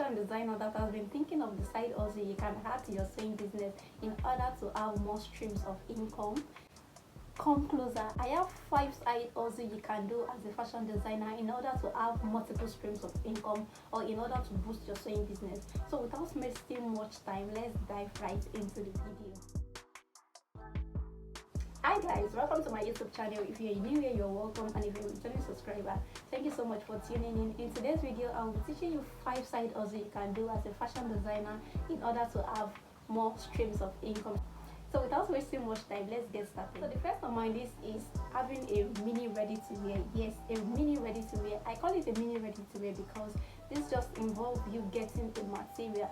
fashion designer that has been thinking of the side also you can add to your sewing business in order to have more streams of income, come closer. I have 5 side also you can do as a fashion designer in order to have multiple streams of income or in order to boost your sewing business. So without wasting much time, let's dive right into the video. Hi guys, welcome to my YouTube channel. If you're new here, you're welcome, and if you're a returning subscriber, thank you so much for tuning in. In today's video, I will be teaching you 5 side hustles you can do as a fashion designer in order to have more streams of income. So without wasting much time, let's get started. So the first on my list is having a mini ready to wear. Yes, a mini ready to wear. I call it a mini ready to wear because this just involves you getting the material.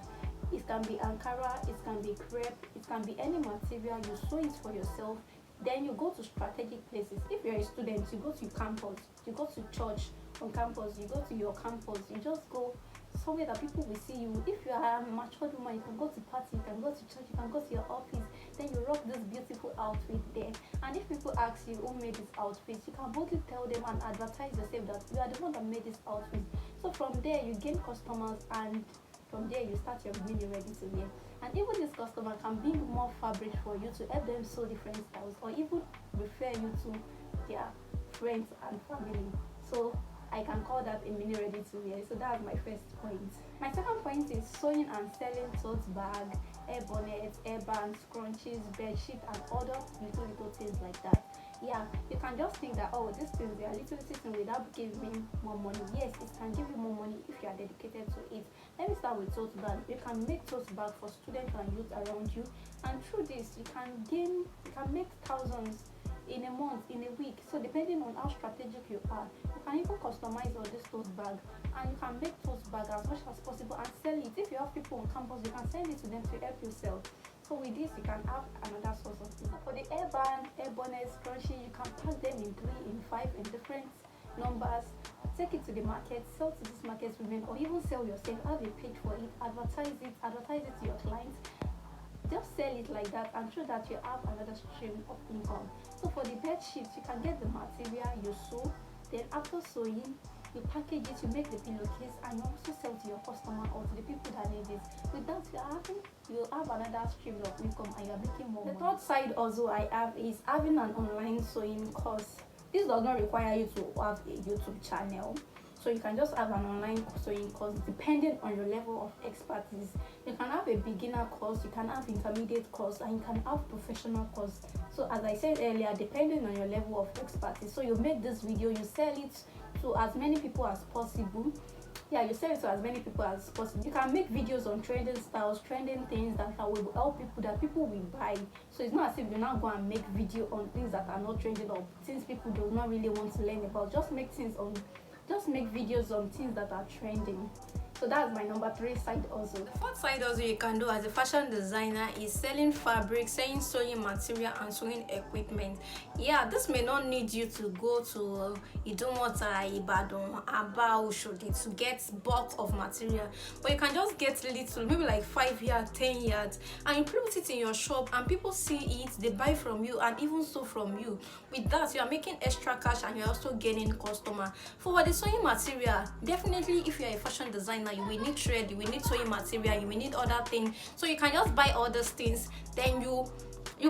It can be Ankara, it can be crepe, it can be any material. You sew it for yourself. Then you go to strategic places. If you're a student, you go to campus, you go to church on campus, you go to your campus, you just go somewhere that people will see you. If you are a matured woman, you can go to party, you can go to church, you can go to your office, then you rock this beautiful outfit there. And if people ask you who made this outfit, you can boldly tell them and advertise yourself that you are the one that made this outfit. So from there you gain customers, and from there you start your mini ready to wear. And even this customer can bring more fabric for you to help them sew different styles, or even refer you to their friends and family. So I can call that a mini ready to wear. So that's my first point. My second point is sewing and selling tote bag, hair bonnets, hair bands, scrunchies, bed sheet, and other little things like that. Yeah, you can just think that, oh, these things, they are little things without giving more money. Yes, it can give you more money if you are dedicated to it. Let me start with tote bag. You can make tote bag for students and youth around you, and through this you can make thousands in a month, in a week. So depending on how strategic you are, you can even customize all this tote bag, and you can make tote bag as much as possible and sell it. If you have people on campus, you can send it to them to help you sell. So with this, you can have another source of income. For the hair band, hair bonnets, scrunchie, you can pack them in 3, in 5, in different numbers. Take it to the market, sell to these market women, or even sell yourself. Have a page for it, advertise it to your clients. Just sell it like that, and through that you have another stream of income. So for the bed sheets, you can get the material, you sew, then after sewing, you package it, you make the pillowcase, and you also sell to your customer or to the people that need it. With that, you have another stream of income, and you are making more money. The third side also I have is having an online sewing course. This does not require you to have a YouTube channel, so you can just have an online sewing course depending on your level of expertise. You can have a beginner course, you can have intermediate course, and you can have professional course. So as I said earlier, depending on your level of expertise. So you make this video, you sell it to as many people as possible. Yeah, you sell it to as many people as possible. You can make videos on trending styles, trending things that will help people, that people will buy. So it's not as if you now go and make video on things that are not trending or things people do not really want to learn about. Just make videos on things that are trending. So that's my number 3 side hustle. The fourth side hustle you can do as a fashion designer is selling fabric, selling sewing material, and sewing equipment. Yeah, this may not need you to go to Idumota, Ibadan, Aba, Oshodi to get bulk of material, but you can just get little, maybe like 5 yards, 10 yards, and you put it in your shop, and people see it, they buy from you, and even sew from you. With that, you are making extra cash, and you're also gaining customer. For the sewing material, definitely if you're a fashion designer, you will need thread, you will need sewing material, you will need other things. So you can just buy all those things, then you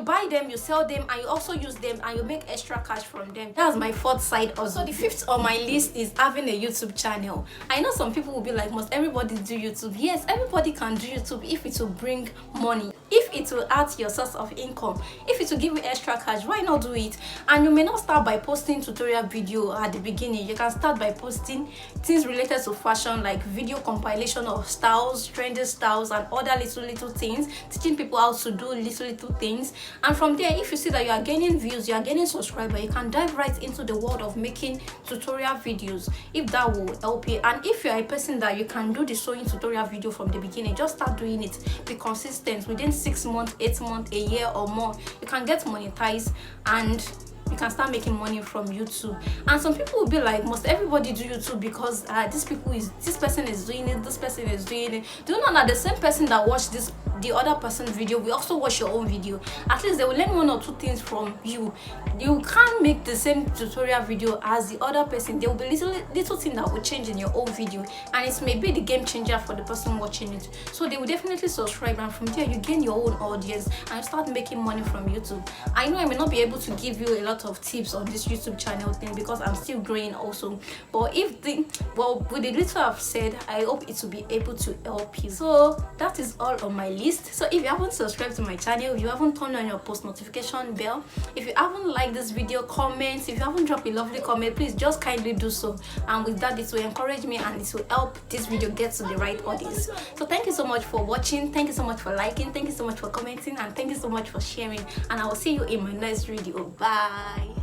buy them, you sell them, and you also use them, and you make extra cash from them. That's my fourth side hustle. So the fifth on my list is having a YouTube channel. I know some people will be like, must everybody do YouTube? Yes, everybody can do YouTube if it will bring money, if it will add to your source of income, if it will give you extra cash. Why not do it? And you may not start by posting tutorial video at the beginning. You can start by posting things related to fashion, like video compilation of styles, trendy styles, and other little things, teaching people how to do little things. And from there, if you see that you are gaining views, you are gaining subscribers, you can dive right into the world of making tutorial videos, if that will help you. And if you are a person that you can do the sewing tutorial video from the beginning, just start doing it. Be consistent. Within 6 months, 8 months, a year or more, you can get monetized, and you can start making money from YouTube. And some people will be like, must everybody do YouTube because this person is doing it, this person is doing it? Do you know that the same person that watched this the other person's video will also watch your own video. At least they will learn 1 or 2 things from you. You can't make the same tutorial video as the other person. There will be little thing that will change in your own video, and it may be the game changer for the person watching it. So they will definitely subscribe, and from there you gain your own audience and you start making money from YouTube. I know I may not be able to give you a lot of tips on this YouTube channel thing because I'm still growing also, but with the little I've said, I hope it will be able to help you. So that is all on my list. So if you haven't subscribed to my channel, if you haven't turned on your post notification bell, if you haven't liked this video, comment. If you haven't dropped a lovely comment, please just kindly do so, and with that it will encourage me and it will help this video get to the right audience. So thank you so much for watching, thank you so much for liking, thank you so much for commenting, and thank you so much for sharing, and I will see you in my next video. Bye.